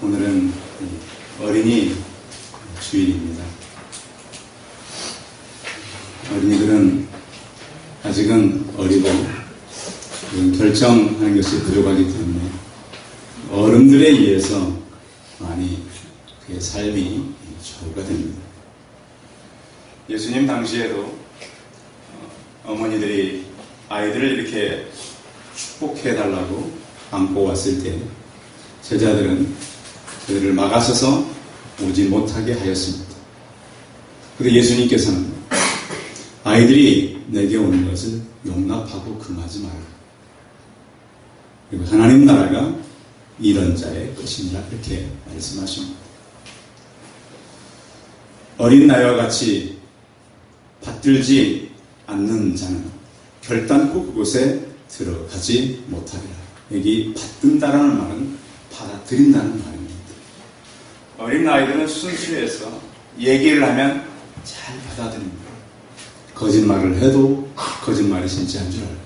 오늘은 어린이 주일입니다. 어린이들은 아직은 어리고 결정하는 것이 부족하기 때문에 어른들에 의해서 많이 그의 삶이 좌우가 됩니다. 예수님 당시에도 어머니들이 아이들을 이렇게 축복해달라고 안고 왔을 때 제자들은 그들을 막아서서 오지 못하게 하였습니다. 그런데 예수님께서는 아이들이 내게 오는 것을 용납하고 금하지 마라. 그리고 하나님 나라가 이런 자의 것이니라 이렇게 말씀하십니다. 어린 나이와 같이 받들지 않는 자는 결단코 그곳에 들어가지 못하리라. 여기 받든다라는 말은 받아들인다는 말입니다. 어린 아이들은 순수해서 얘기를 하면 잘 받아들입니다. 거짓말을 해도 거짓말이 진짜인 줄 알고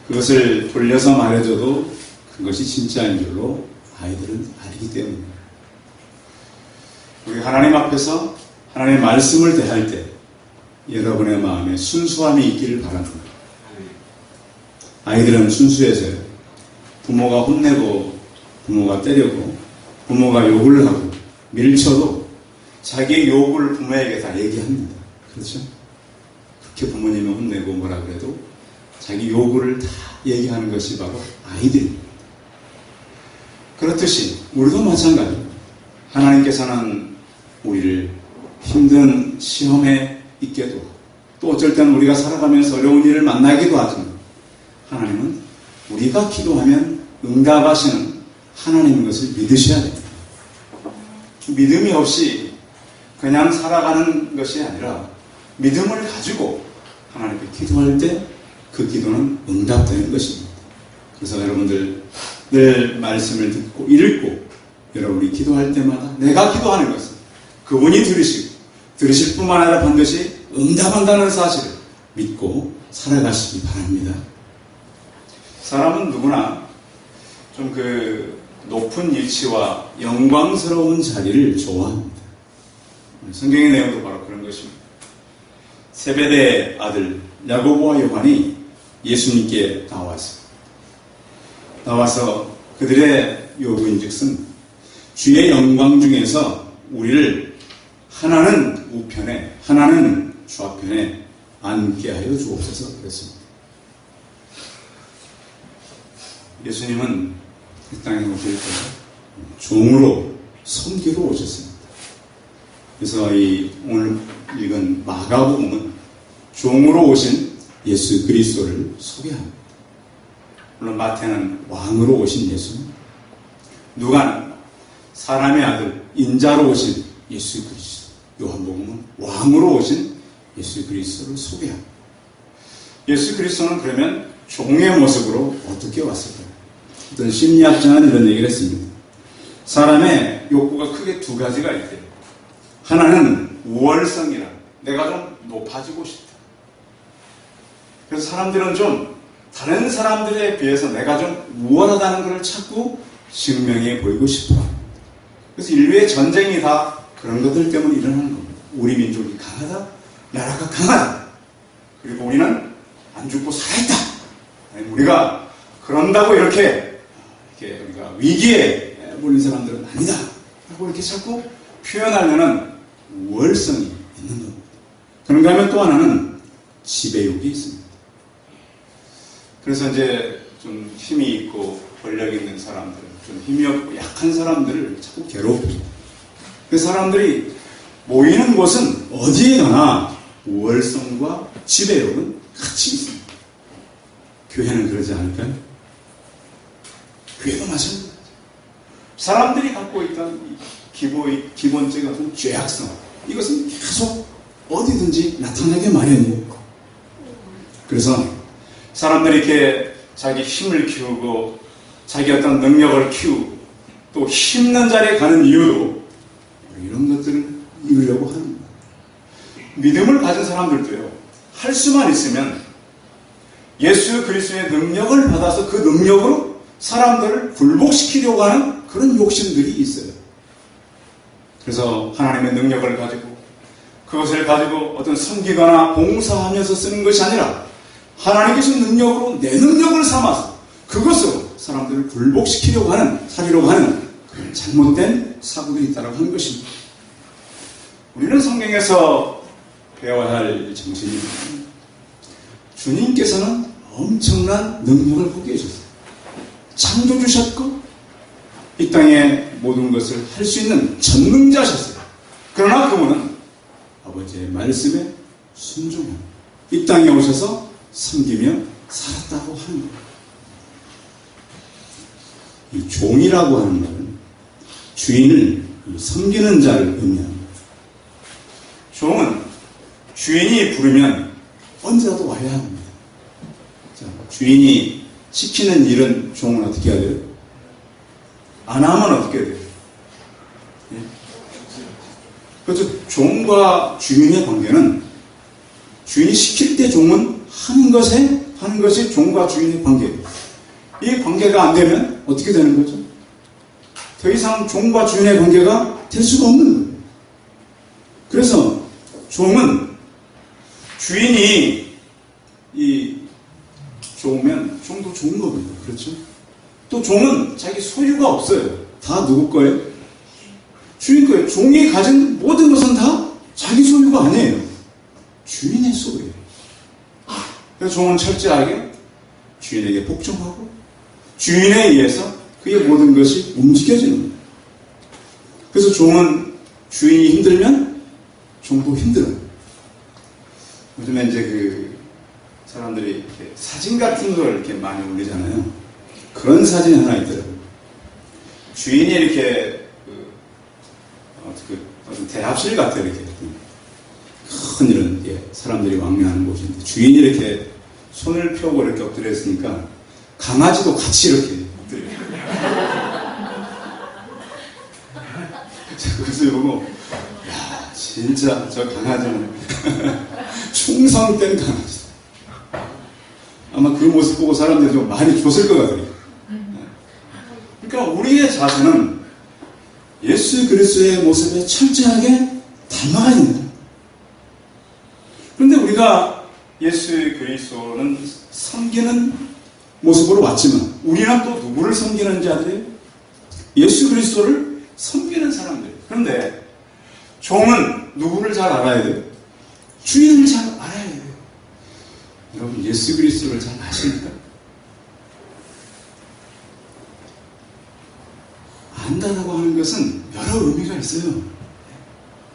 그것을 돌려서 말해줘도 그것이 진짜인 줄로 아이들은 알기 때문입니다. 우리 하나님 앞에서 하나님의 말씀을 대할 때 여러분의 마음에 순수함이 있기를 바랍니다. 아이들은 순수해서요. 부모가 혼내고 부모가 때리고 부모가 욕을 하고 밀쳐도 자기의 욕을 부모에게 다 얘기합니다. 그렇죠? 그렇게 부모님이 혼내고 뭐라 그래도 자기 욕을 다 얘기하는 것이 바로 아이들입니다. 그렇듯이 우리도 마찬가지입니다. 하나님께서는 우리를 힘든 시험에 있게도 하고 또 어쩔 때는 우리가 살아가면서 어려운 일을 만나기도 하지만 하나님은 우리가 기도하면 응답하시는 하나님인 것을 믿으셔야 됩니다. 믿음이 없이 그냥 살아가는 것이 아니라 믿음을 가지고 하나님께 기도할 때 그 기도는 응답되는 것입니다. 그래서 여러분들 늘 말씀을 듣고 읽고 여러분이 기도할 때마다 내가 기도하는 것은 그분이 들으시고 들으실 뿐만 아니라 반드시 응답한다는 사실을 믿고 살아가시기 바랍니다. 사람은 누구나 좀 높은 위치와 영광스러운 자리를 좋아합니다. 성경의 내용도 바로 그런 것입니다. 세베대의 아들 야고보와 요한이 예수님께 나와서 그들의 요구인즉슨 주의 영광 중에서 우리를 하나는 우편에 하나는 좌편에 앉게 하여 주옵소서 그랬습니다. 예수님은 이 땅에 오실 때 종으로 섬기러 오셨습니다. 그래서 오늘 읽은 마가복음은 종으로 오신 예수 그리스도를 소개합니다. 물론 마태는 왕으로 오신 예수, 누가는 사람의 아들 인자로 오신 예수 그리스도, 요한복음은 왕으로 오신 예수 그리스도를 소개합니다. 예수 그리스도는 그러면 종의 모습으로 어떻게 왔을까요? 어떤 심리학자는 이런 얘기를 했습니다. 사람의 욕구가 크게 두 가지가 있대요. 하나는 우월성이라, 내가 좀 높아지고 싶다. 그래서 사람들은 좀 다른 사람들에 비해서 내가 좀 우월하다는 것을 찾고 증명해 보이고 싶어 합니다. 그래서 인류의 전쟁이 다 그런 것들 때문에 일어나는 겁니다. 우리 민족이 강하다, 나라가 강하다, 그리고 우리는 안 죽고 살아있다. 아니, 우리가 그런다고 이렇게 우리가 위기에 몰린 사람들은 아니다 라고 이렇게 자꾸 표현하려는 우월성이 있는 겁니다. 그런가 하면 또 하나는 지배욕이 있습니다. 그래서 이제 좀 힘이 있고 권력 있는 사람들, 좀 힘이 없고 약한 사람들을 자꾸 괴롭힙니다. 그 사람들이 모이는 곳은 어디에 가나 우월성과 지배욕은 같이 있습니다. 교회는 그러지 않을까요? 교회도 마찬가지죠. 사람들이 갖고 있던 기본적인 어떤 죄악성, 이것은 계속 어디든지 나타나게 마련이에요. 그래서 사람들이 이렇게 자기 힘을 키우고 자기 어떤 능력을 키우고 또 힘든 자리에 가는 이유도 이런 것들을 이루려고 하는 거예요. 믿음을 가진 사람들도요, 할 수만 있으면 예수 그리스도의 능력을 받아서 그 능력으로 사람들을 굴복시키려고 하는 그런 욕심들이 있어요. 그래서 하나님의 능력을 가지고 그것을 가지고 어떤 섬기거나 봉사하면서 쓰는 것이 아니라 하나님께 주신 능력으로 내 능력을 삼아서 그것으로 사람들을 굴복시키려고 하는, 살리려고 하는 그런 잘못된 사고들이 있다고 하는 것입니다. 우리는 성경에서 배워야 할 정신이 주님께서는 엄청난 능력을 보게 해주셨어요. 창조주셨고 이 땅의 모든 것을 할 수 있는 전능자셨어요. 그러나 그분은 아버지의 말씀에 순종하고 이 땅에 오셔서 섬기며 살았다고 하는 거예요. 이 종이라고 하는 말은 주인을 섬기는 자를 의미합니다. 종은 주인이 부르면 언제라도 와야 합니다. 자, 주인이 시키는 일은 종은 어떻게 해야 돼요? 안 하면 어떻게 돼요? 예? 그래서 종과 주인의 관계는 주인이 시킬 때 종은 하는 것이 종과 주인의 관계예요. 이 관계가 안 되면 어떻게 되는 거죠? 더 이상 종과 주인의 관계가 될 수가 없는 거예요. 그래서 종은 주인이 좋으면 종도 좋은 겁니다. 그렇죠? 또 종은 자기 소유가 없어요. 다 누구 거예요? 주인 거예요. 종이 가진 모든 것은 다 자기 소유가 아니에요. 주인의 소유예요. 그래서 종은 철저하게 주인에게 복종하고 주인에 의해서 그의 모든 것이 움직여지는 거예요. 그래서 종은 주인이 힘들면 종도 힘들어요. 요즘에 이제 사람들이 이렇게 사진 같은 걸 이렇게 많이 올리잖아요. 그런 사진이 하나 있더라고요. 주인이 이렇게 어떤 대합실 같아요. 이렇게 큰 이런 사람들이 왕래하는 곳인데 주인이 이렇게 손을 펴고 이렇게 엎드려 있으니까 강아지도 같이 이렇게 엎드려 있어요. 그것을 보고 야 진짜 저 강아지는 충성된 강아지. 아마 그 모습 보고 사람들이 좀 많이 줬을 것 같아요. 그러니까 우리의 자세는 예수 그리스도의 모습에 철저하게 닮아가야 됩니다. 그런데 우리가 예수 그리스도는 섬기는 모습으로 왔지만 우리는 또 누구를 섬기는 자들이에요? 예수 그리스도를 섬기는 사람들이에요. 그런데 종은 누구를 잘 알아야 돼요? 주인을 잘 알아야 돼요. 여러분 예수 그리스도를 잘 아십니까? 안다라고 하는 것은 여러 의미가 있어요.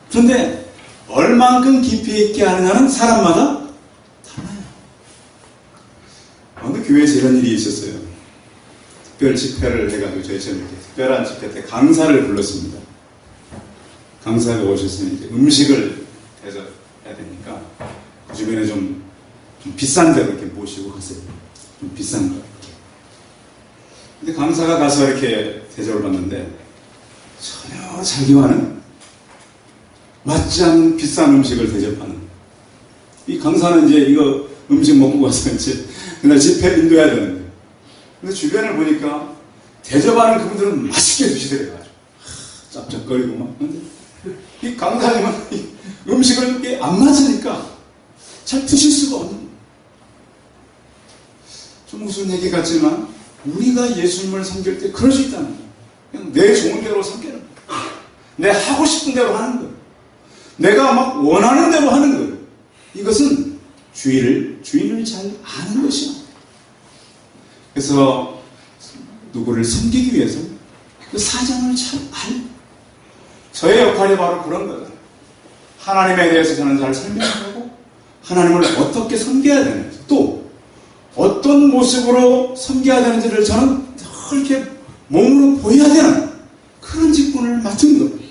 그런데 얼만큼 깊이 있게 아느냐는 사람마다 달라요. 어느 교회에서 이런 일이 있었어요. 특별 집회를 해가지고 저희처럼 이렇게 특별한 집회 때 강사를 불렀습니다. 강사가 오셨으니 이제 음식을 대접해야 되니까 그 주변에 좀 비싼 데로 이렇게 모시고 갔어요. 좀 비싼 거. 근데 강사가 가서 이렇게 대접을 받는데 전혀 자기와는 맞지 않는 비싼 음식을 대접하는. 이 강사는 이제 이거 음식 먹고 가서 이제 그날 집회 인도해야 되는데. 근데 주변을 보니까 대접하는 그분들은 맛있게 드시더래요. 짭짭거리고 막. 근데 이 강사님은 이 음식을 이게 안 맞으니까 잘 드실 수가 없는 거예요. 좀 무슨 얘기 같지만 우리가 예수님을 섬길 때 그럴 수 있다는 거예요. 그냥 내 좋은 대로 섬기는 거예요. 내 하고 싶은 대로 하는 거예요. 내가 막 원하는 대로 하는 거예요. 이것은 주인을 잘 아는 것이야. 그래서 누구를 섬기기 위해서 그 사정을 잘 저의 역할이 바로 그런 거예요. 하나님에 대해서 저는 잘 설명하고 하나님을 어떻게 섬겨야 되는지 또 어떤 모습으로 섬겨야 되는지를 저는 이렇게 몸으로 보여야 되는 그런 직분을 맡은 거예요.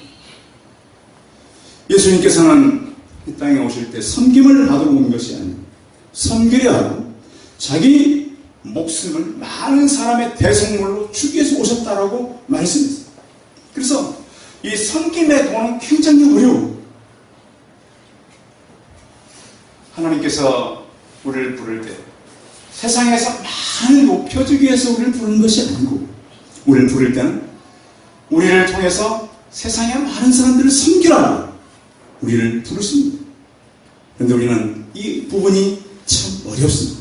예수님께서는 이 땅에 오실 때 섬김을 받으러 온 것이 아니고 섬기려 하고 자기 목숨을 많은 사람의 대속물로 주기 위해서 오셨다라고 말씀했어요. 그래서 이 섬김의 도는 굉장히 어려워요. 하나님께서 우리를 부를 때 세상에서 많이 높여주기 위해서 우리를 부르는 것이 아니고, 우리를 부를 때는 우리를 통해서 세상의 많은 사람들을 섬기라고 우리를 부르십니다. 그런데 우리는 이 부분이 참 어렵습니다.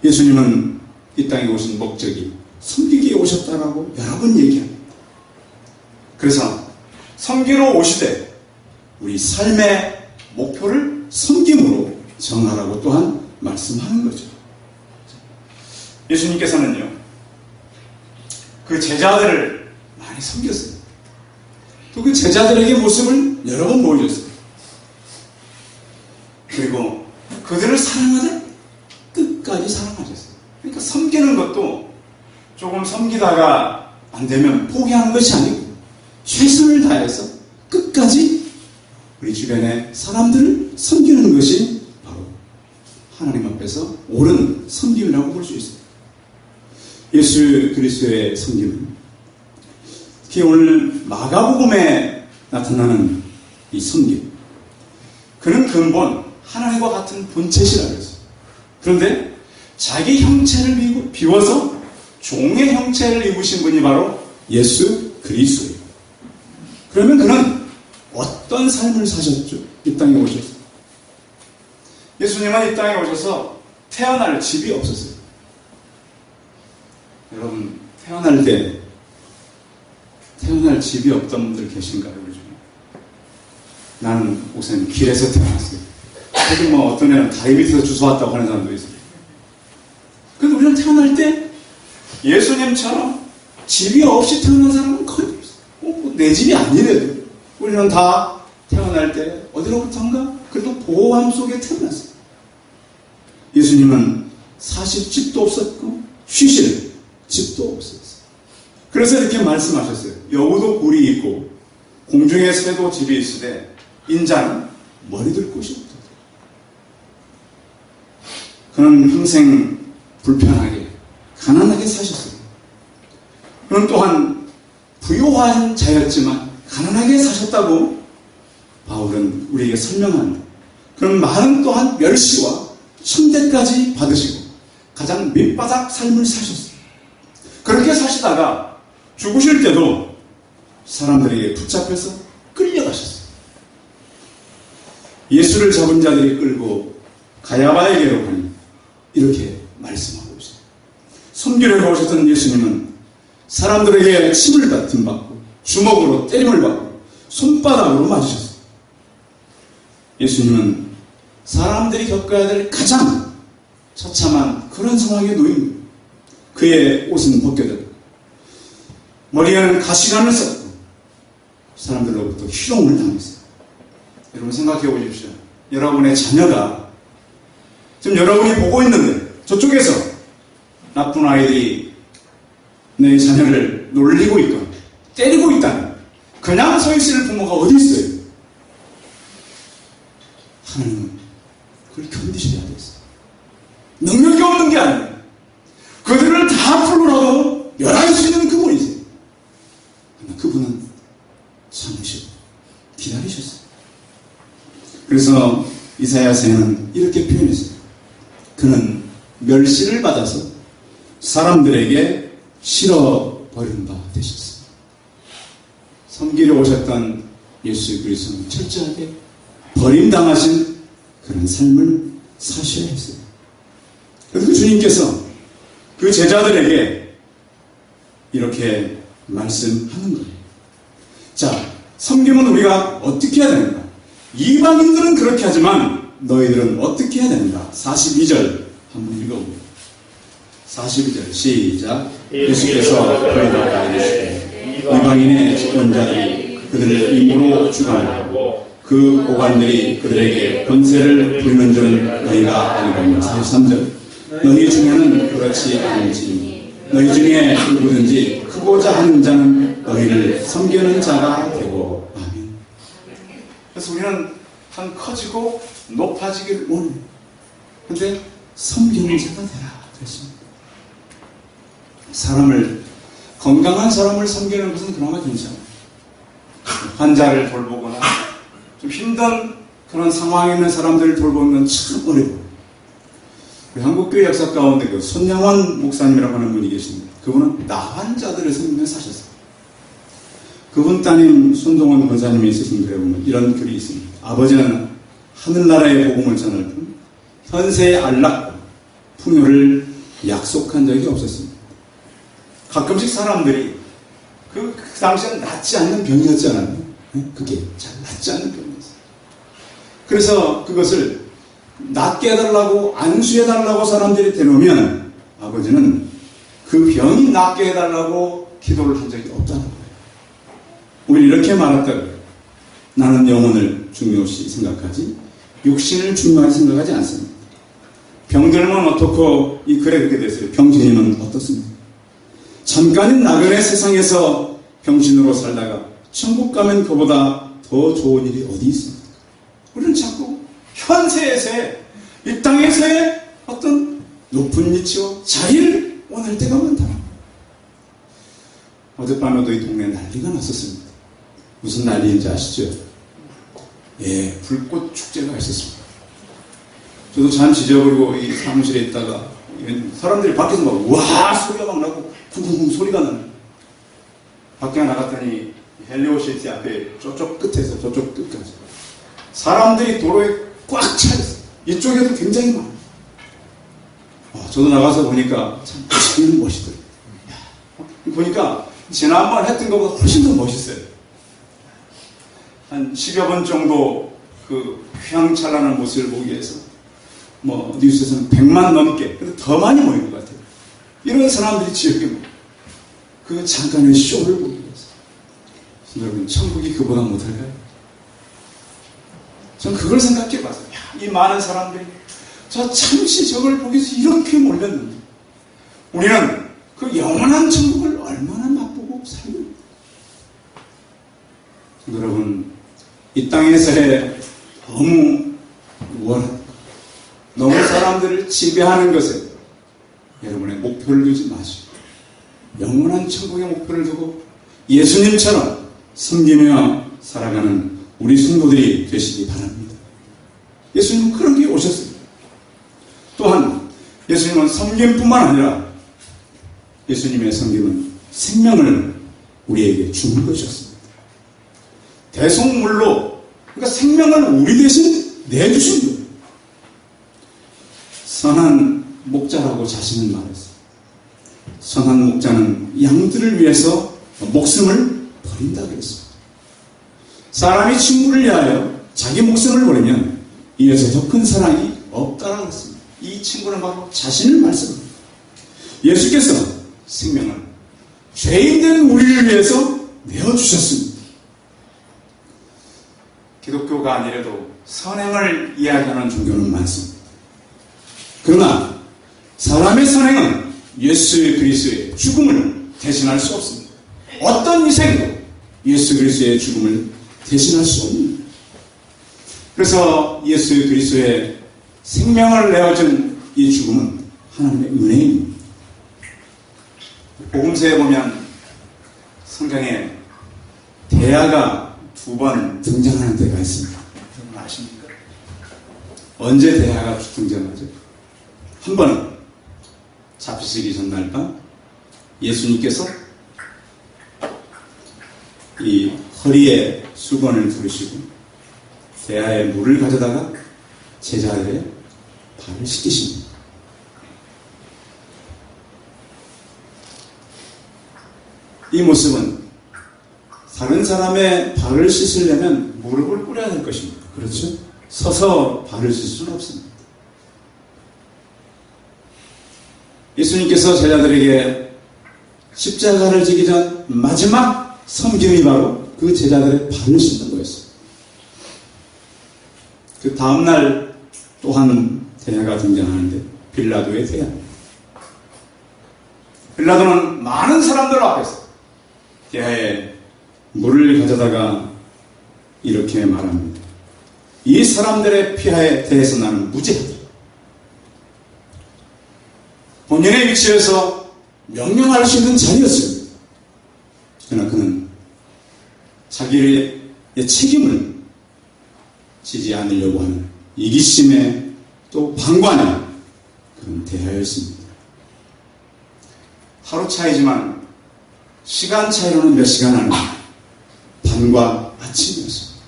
예수님은 이 땅에 오신 목적이 섬기기에 오셨다라고 여러 번 얘기합니다. 그래서 섬기러 오시되 우리 삶의 목표를 섬김으로 정하라고 또한 말씀하는 거죠. 예수님께서는요, 그 제자들을 많이 섬겼어요. 또 그 제자들에게 모습을 여러 번 보여줬어요. 그리고 그들을 사랑하되 끝까지 사랑하셨어요. 그러니까 섬기는 것도 조금 섬기다가 안 되면 포기하는 것이 아니고 최선을 다해서 끝까지 우리 주변의 사람들을 섬기는 것이 바로 하나님 앞에서 옳은 섬김이라고 볼 수 있습니다. 예수 그리스도의 섬김은 특히 오늘 마가복음에 나타나는 이 섬김, 그는 근본 하나님과 같은 본체시라고 했어요. 그런데 자기 형체를 비워서 종의 형체를 입으신 분이 바로 예수 그리스도예요. 그러면 그는 어떤 삶을 사셨죠? 이 땅에 오셔서. 예수님은 이 땅에 오셔서 태어날 집이 없었어요. 여러분, 태어날 때 태어날 집이 없던 분들 계신가요? 요즘? 나는 우선 길에서 태어났어요. 하긴 뭐 어떤 애는 다리 밑에서 주워왔다고 하는 사람도 있어요. 근데 우리는 태어날 때 예수님처럼 집이 없이 태어난 사람은 거의 없어요. 내 집이 아니래도 우리는 다 태어날 때 어디로부터인가 그래도 보호함 속에 태어났어요. 예수님은 사실 집도 없었고 쉬실 집도 없었어요. 그래서 이렇게 말씀하셨어요. 여우도 굴이 있고 공중의 새도 집이 있으되 인자는 머리 둘 곳이 없다. 그는 평생 불편하게 가난하게 사셨어요. 그는 또한 부유한 자였지만 가난하게 사셨다고 바울은 우리에게 설명합니다. 그는 많은 또한 멸시와 천대까지 받으시고 가장 밑바닥 삶을 사셨어요. 그렇게 사시다가 죽으실 때도 사람들에게 붙잡혀서 끌려가셨어요. 예수를 잡은 자들이 끌고 가야바에게로 가니 이렇게 말씀하고 있어요. 섬기려고 오셨던 예수님은 사람들에게 침을 받고 주먹으로 때림을 받고 손바닥으로 맞으셨어요. 예수님은 사람들이 겪어야 될 가장 처참한 그런 상황에 놓인 그의 옷은 벗겨졌고 머리에는 가시관을 썼고 사람들로부터 희롱을 당했어요. 여러분 생각해 보십시오. 여러분의 자녀가 지금 여러분이 보고 있는데 저쪽에서 나쁜 아이들이 내 자녀를 놀리고 있거나 때리고 있다면 그냥 서 있을 부모가 어디 있어요? 하나님은 그걸 견디셔야 됐어요. 능력이 없는 게 아니에요. 그들을 다 풀어라도 멸할 수 있는 그분이세요. 그러나 그분은 참으시고 기다리셨어요. 그래서 이사야서에는 이렇게 표현했어요. 그는 멸시를 받아서 사람들에게 실어버린 바 되셨어요. 섬기러 오셨던 예수 그리스도는 철저하게 버림당하신 그런 삶을 사셔야 했어요. 그래서 주님께서 그 제자들에게 이렇게 말씀하는 거예요. 자, 섬김은 우리가 어떻게 해야 되는가? 이방인들은 그렇게 하지만 너희들은 어떻게 해야 되는가? 42절 한번 읽어보세요. 42절 시작. 예수께서 그에게 이르시되 이방인의 집권자들이 그들을 임으로 주관하고 그 고관들이 그들에게 권세를 부리는 줄 너희가 알거니와. 43절 너희 중에는 그렇지 않은지 너희 중에 누구든지 크고자 하는 자는 너희를 섬기는 자가 되고. 아멘. 그래서 우리는 한 커지고 높아지기를 원해요. 그런데 섬기는 자가 되라 그랬습니다. 건강한 사람을 섬기는 것은 그나마 괜찮아요. 환자를 돌보거나 좀 힘든 그런 상황에 있는 사람들을 돌보는 건 참 어려워요. 우리 한국교회 역사 가운데 그 손양원 목사님이라고 하는 분이 계십니다. 그분은 나환 자들을 섬기며 사셨어요. 그분 따님 손동원 권사님이 쓰신 글에 보면 이런 글이 있습니다. 아버지는 하늘나라의 복음을 전할 뿐 현세의 안락과 풍요를 약속한 적이 없었습니다. 가끔씩 사람들이 그 당시에는 낫지 않는 병이었잖아요. 그게 잘 낫지 않는 병이었어요. 그래서 그것을 낫게 해달라고 안수해달라고 사람들이 대놓으면 아버지는 그 병이 낫게 해달라고 기도를 한 적이 없다는 거예요. 우리 이렇게 말했다고요. 나는 영혼을 중요시 생각하지 육신을 중요하게 생각하지 않습니다. 병들면 어떻고 이 글에 그렇게 됐어요. 병신이면 어떻습니까? 잠깐인 나그네 세상에서 병신으로 살다가 천국 가면 그보다 더 좋은 일이 어디 있습니까? 우리는 자꾸 현세에서의 이 땅에서의 어떤 높은 위치와 자리를 원할 때가 많다. 어젯밤에도 이 동네에 난리가 났었습니다. 무슨 난리인지 아시죠? 예, 불꽃 축제가 있었습니다. 저도 잠시 잊어버리고 이 사무실에 있다가 사람들이 밖에서 막 와 소리가 막 나고 쿵쿵쿵 소리가 나는 밖에 나갔더니 헬리오시티 앞에 저쪽 끝에서 저쪽 끝까지 사람들이 도로에 꽉 차있어요. 이쪽에도 굉장히 많아요. 저도 나가서 보니까 참 멋있는 멋이더라고요. 보니까 지난번 했던 것보다 훨씬 더 멋있어요. 한 10여 번 정도 그 휘황찬란한 모습을 보기 위해서 뭐 뉴스에서는 100만 넘게 그래도 더 많이 모인 것 같아요. 이런 사람들이 지역에 그 잠깐의 쇼를 보기 위해서 여러분 천국이 그보다 못할까요? 전 그걸 생각해 봤어요. 이 많은 사람들이 저 잠시 저걸 보기 위해서 이렇게 몰렸는데 우리는 그 영원한 천국을 얼마나 맛보고 살고 여러분 이 땅에서의 너무 너무 사람들을 지배하는 것에 여러분의 목표를 두지 마시고 영원한 천국의 목표를 두고 예수님처럼 섬기며 살아가는 우리 성도들이 되시기 바랍니다. 예수님은 그런 게 오셨습니다. 또한 예수님은 섬김뿐만 아니라 예수님의 섬김은 생명을 우리에게 주는 것이었습니다. 대속물로 그러니까 생명을 우리 대신 내주신 거예요. 선한 목자라고 자신은 말했어요. 선한 목자는 양들을 위해서 목숨을 버린다 그랬습니다. 사람이 친구를 위하여 자기 목숨을 버리면 이에서 더 큰 사랑이 없다라고 했습니다. 이 친구는 바로 자신을 말씀합니다. 예수께서 생명을 죄인된 우리를 위해서 내어주셨습니다. 기독교가 아니라도 선행을 이야기하는 종교는 많습니다. 그러나 사람의 선행은 예수 그리스도의 죽음을 대신할 수 없습니다. 어떤 희생도 예수 그리스도의 죽음을 대신할 수 없습니다. 그래서 예수 그리스도의 생명을 내어준 이 죽음은 하나님의 은혜입니다. 복음서에 보면 성경에 대하가 2번 등장하는 때가 있습니다. 여러분 아십니까? 언제 대하가 등장하죠? 한 번은 잡히시기 전날 밤 예수님께서 이 허리에 수건을 두르시고 대하에 물을 가져다가 제자들의 발을 씻기십니다. 이 모습은 다른 사람의 발을 씻으려면 무릎을 꿇어야 될 것입니다. 그렇죠? 서서 발을 씻을 수는 없습니다. 예수님께서 제자들에게 십자가를 지기 전 마지막 섬김이 바로 그 제자들의 발을 씻는 거였어요. 그 다음날 또한 대하가 등장하는데 빌라도의 대하. 빌라도는 많은 사람들 앞에서 대하에 물을 가져다가 이렇게 말합니다. 이 사람들의 피하에 대해서 나는 무죄하다. 본인의 위치에서 명령할 수 있는 자리였습니다. 그러나 그는 자기의 책임을 지지 않으려고 하는 이기심에 또 방관에 그런 대화였습니다. 하루 차이지만 시간 차이로는 몇 시간 안 나요. 밤과 아침이었습니다.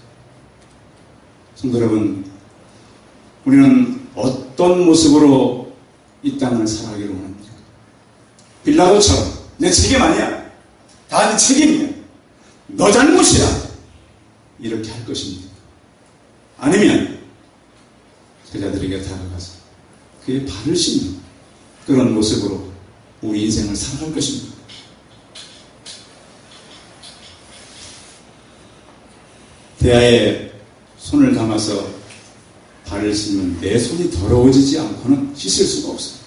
성도 여러분, 우리는 어떤 모습으로 이 땅을 살아가기로 원합니까? 빌라도처럼 내 책임 아니야. 다 네 책임이야. 너 잘못이야. 이렇게 할 것입니까? 아니면 제자들에게 다가가서 그의 발을 씻는 그런 모습으로 우리 인생을 살아갈 것입니다. 대야에 손을 담아서 발을 씻으면 내 손이 더러워지지 않고는 씻을 수가 없습니다.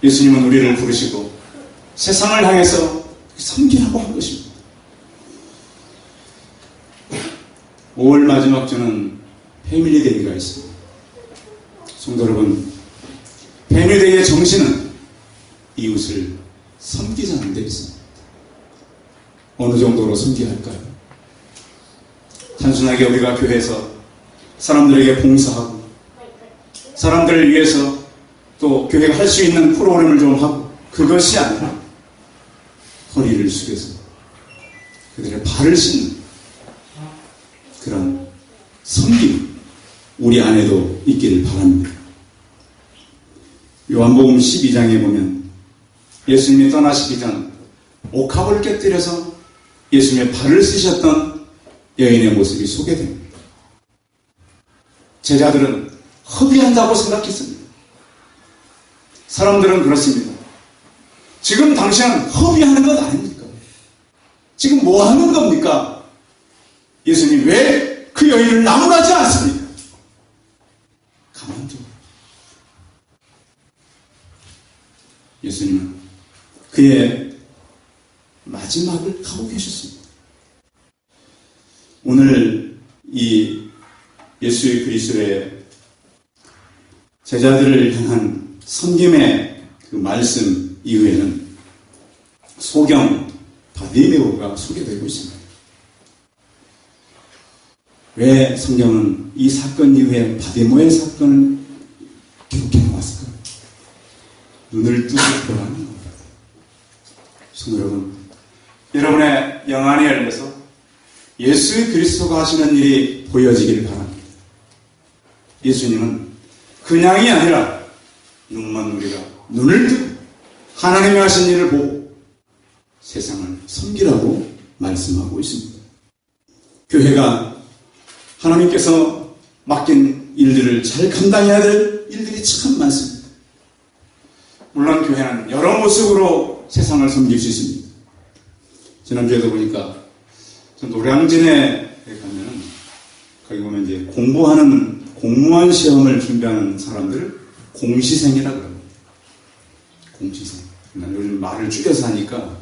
예수님은 우리를 부르시고 세상을 향해서 섬기라고 한 것입니다. 5월 마지막 주는 패밀리데이가 있습니다. 성도 여러분, 패밀리데이의 정신은 이웃을 섬기자는 데 있습니다. 어느 정도로 섬겨야 할까요? 단순하게 우리가 교회에서 사람들에게 봉사하고 사람들을 위해서 또 교회가 할 수 있는 프로그램을 좀 하고 그것이 아니라 허리를 숙여서 그들의 발을 씻는 그런 섬김 우리 안에도 있기를 바랍니다. 요한복음 12장에 보면 예수님이 떠나시기 전 옥합을 깨뜨려서 예수님의 발을 씻으셨던 여인의 모습이 소개됩니다. 제자들은 허비한다고 생각했습니다. 사람들은 그렇습니다. 지금 당신은 허비하는 것 아닙니까? 지금 뭐 하는 겁니까? 예수님 왜 그 여인을 나무라지 않습니까? 가만둬. 예수님은 그의 마지막을 가고 계셨습니다. 오늘 이 예수 그리스도의 제자들을 향한 섬김의 그 말씀 이후에는 소경 바디메오가 소개되고 있습니다. 왜 성경은 이 사건 이후에 바디메오의 사건을 기록해 놓았을까요? 눈을 뜨고 보라는 겁니다. 성도 여러분, 여러분의 영안이 열려서 예수 그리스도가 하시는 일이 보여지기를 바랍니다. 예수님은 그냥이 아니라 눈만 우리가 눈을 뜨고 하나님이 하신 일을 보고 세상을 섬기라고 말씀하고 있습니다. 교회가 하나님께서 맡긴 일들을 잘 감당해야 될 일들이 참 많습니다. 물론 교회는 여러 모습으로 세상을 섬길 수 있습니다. 지난주에도 보니까 노량진에 가면은 거기 보면 이제 공부하는 공무원 시험을 준비하는 사람들을 공시생이라 그럽니다. 공시생. 요즘 말을 줄여서 하니까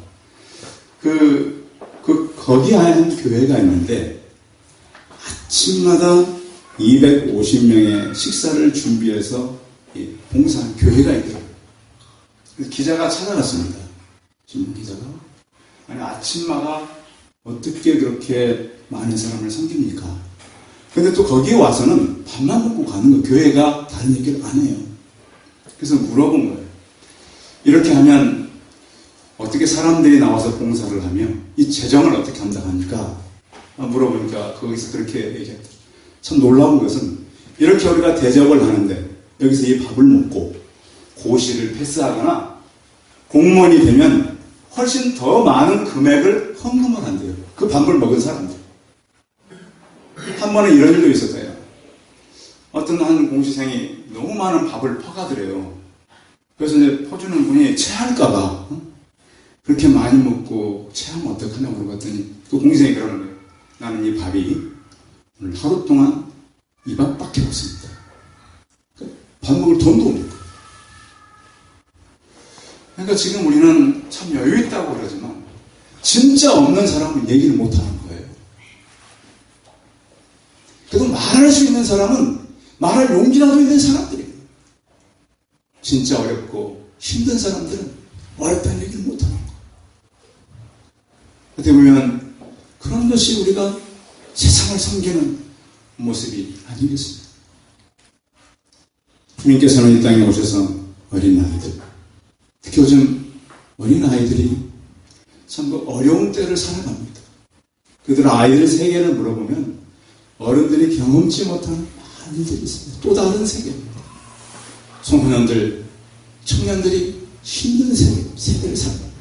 거기 한 교회가 있는데 아침마다 250명의 식사를 준비해서 봉사한 교회가 있더라고요. 그래서 기자가 찾아갔습니다. 신문 기자가. 아니, 아침마다 어떻게 그렇게 많은 사람을 섬깁니까? 근데 또 거기에 와서는 밥만 먹고 가는 거예요. 교회가 다른 얘기를 안 해요. 그래서 물어본 거예요. 이렇게 하면 어떻게 사람들이 나와서 봉사를 하며 이 재정을 어떻게 감당합니까? 물어보니까 거기서 그렇게 얘기했다. 참 놀라운 것은 이렇게 우리가 대접을 하는데 여기서 이 밥을 먹고 고시를 패스하거나 공무원이 되면 훨씬 더 많은 금액을 헌금을 한대요. 그 밥을 먹은 사람들. 한 번은 이런 일도 있었어요. 어떤 한 공시생이 너무 많은 밥을 퍼가더래요. 그래서 이제 퍼주는 분이 체할까봐 그렇게 많이 먹고 체하면 어떡하냐고 물어봤더니 그 공시생이 그러는 거예요. 나는 이 밥이 오늘 하루 동안 이 밥밖에 없습니다. 밥 먹을 돈도 없는 거예요. 그러니까 지금 우리는 참 여유 있다고 그러지만 진짜 없는 사람은 얘기를 못하는 거예요. 그래도 말할 수 있는 사람은 말할 용기라도 있는 사람들이에요. 진짜 어렵고 힘든 사람들은 어렵다는 얘기를 못하는 거예요. 어떻게 보면 그런 것이 우리가 세상을 섬기는 모습이 아니겠습니까? 주님께서는 이 땅에 오셔서 어린아이들, 특히 요즘 어린아이들이 참 그 어려운 때를 살아갑니다. 그들 아이들 세계를 물어보면 어른들이 경험치 못하는 많은 일들이 있습니다. 또 다른 세계입니다. 청소년들, 청년들이 힘든 세계를 살아갑니다.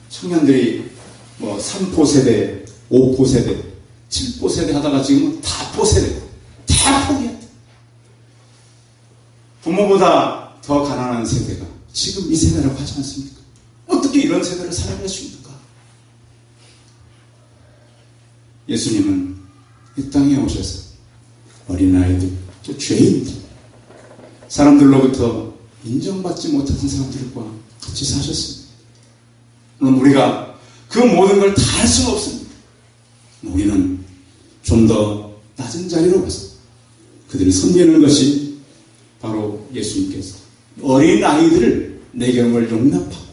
청년들이 3포 세대, 5포 세대, 7포 세대 하다가 지금은 다포 세대, 다 포기했다. 부모보다 더 가난한 세대가 지금 이 세대라고 하지 않습니까? 어떻게 이런 세대를 살아낼 수 있는가? 예수님은 이 땅에 오셔서 어린아이들, 또 죄인들, 사람들로부터 인정받지 못하는 사람들과 같이 사셨습니다. 물론 우리가 그 모든 걸 다 할 수는 없습니다. 우리는 좀 더 낮은 자리로 가서 그들을 섬기는 것이 바로 예수님께서 어린아이들을 내 경험을 용납하고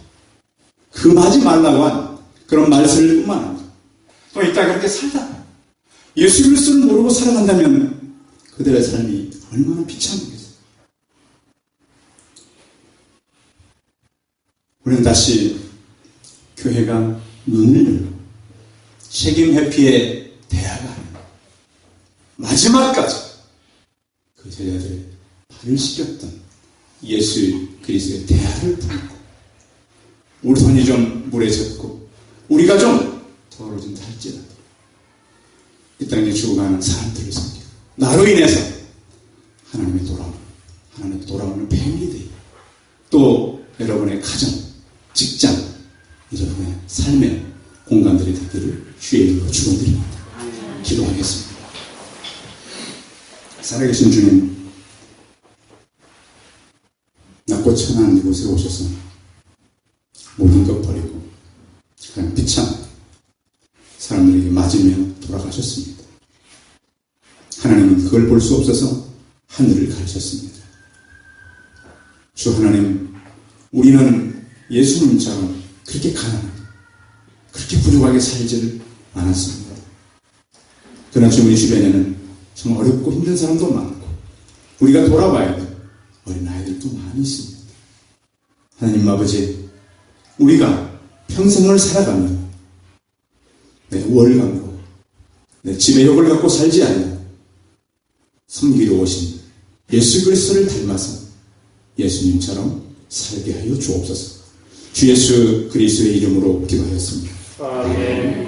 금하지 말라고 한 그런 말씀을 뿐만 아니라 또 이따 그렇게 살다 예수 그리스도를 모르고 살아간다면 그들의 삶이 얼마나 비참하겠어요. 우리는 다시 교회가 눈을 열고 책임 회피의 대화가 아니라 마지막까지 그 제자들의 발을 씻겼던 예수 그리스도의 대화를 품고 우리 손이 좀 물에 젖고 우리가 좀 더러워진다 할지라도 이 땅에 죽어가는 사람들을 섬기고 나로 인해서 하나님의 돌아오는 패밀리데이, 또 여러분의 가정, 직장, 여러분의 삶의 공간들이 되기를 주의 이름으로 축원드립니다. 기도하겠습니다. 살아계신 주님, 낮고 천한 이곳에 오셔서 모든 것 버리고 그냥 비참 사람들에게 맞으며 돌아가셨습니다. 하나님은 그걸 볼 수 없어서 하늘을 가르쳤습니다. 주 하나님, 우리는 예수님처럼 그렇게 가난하게, 그렇게 부족하게 살지를 않았습니다. 그러나 지금 우리 주변에는 정말 어렵고 힘든 사람도 많고 우리가 돌아봐야 될 어린아이들도 많이 있습니다. 하나님 아버지, 우리가 평생을 살아가며 내 월간으로 내 집의 욕을 갖고 살지 않는 섬기러 오신 예수 그리스도를 닮아서 예수님처럼 살게 하여 주옵소서. 주 예수 그리스도의 이름으로 기도하였습니다. 아멘.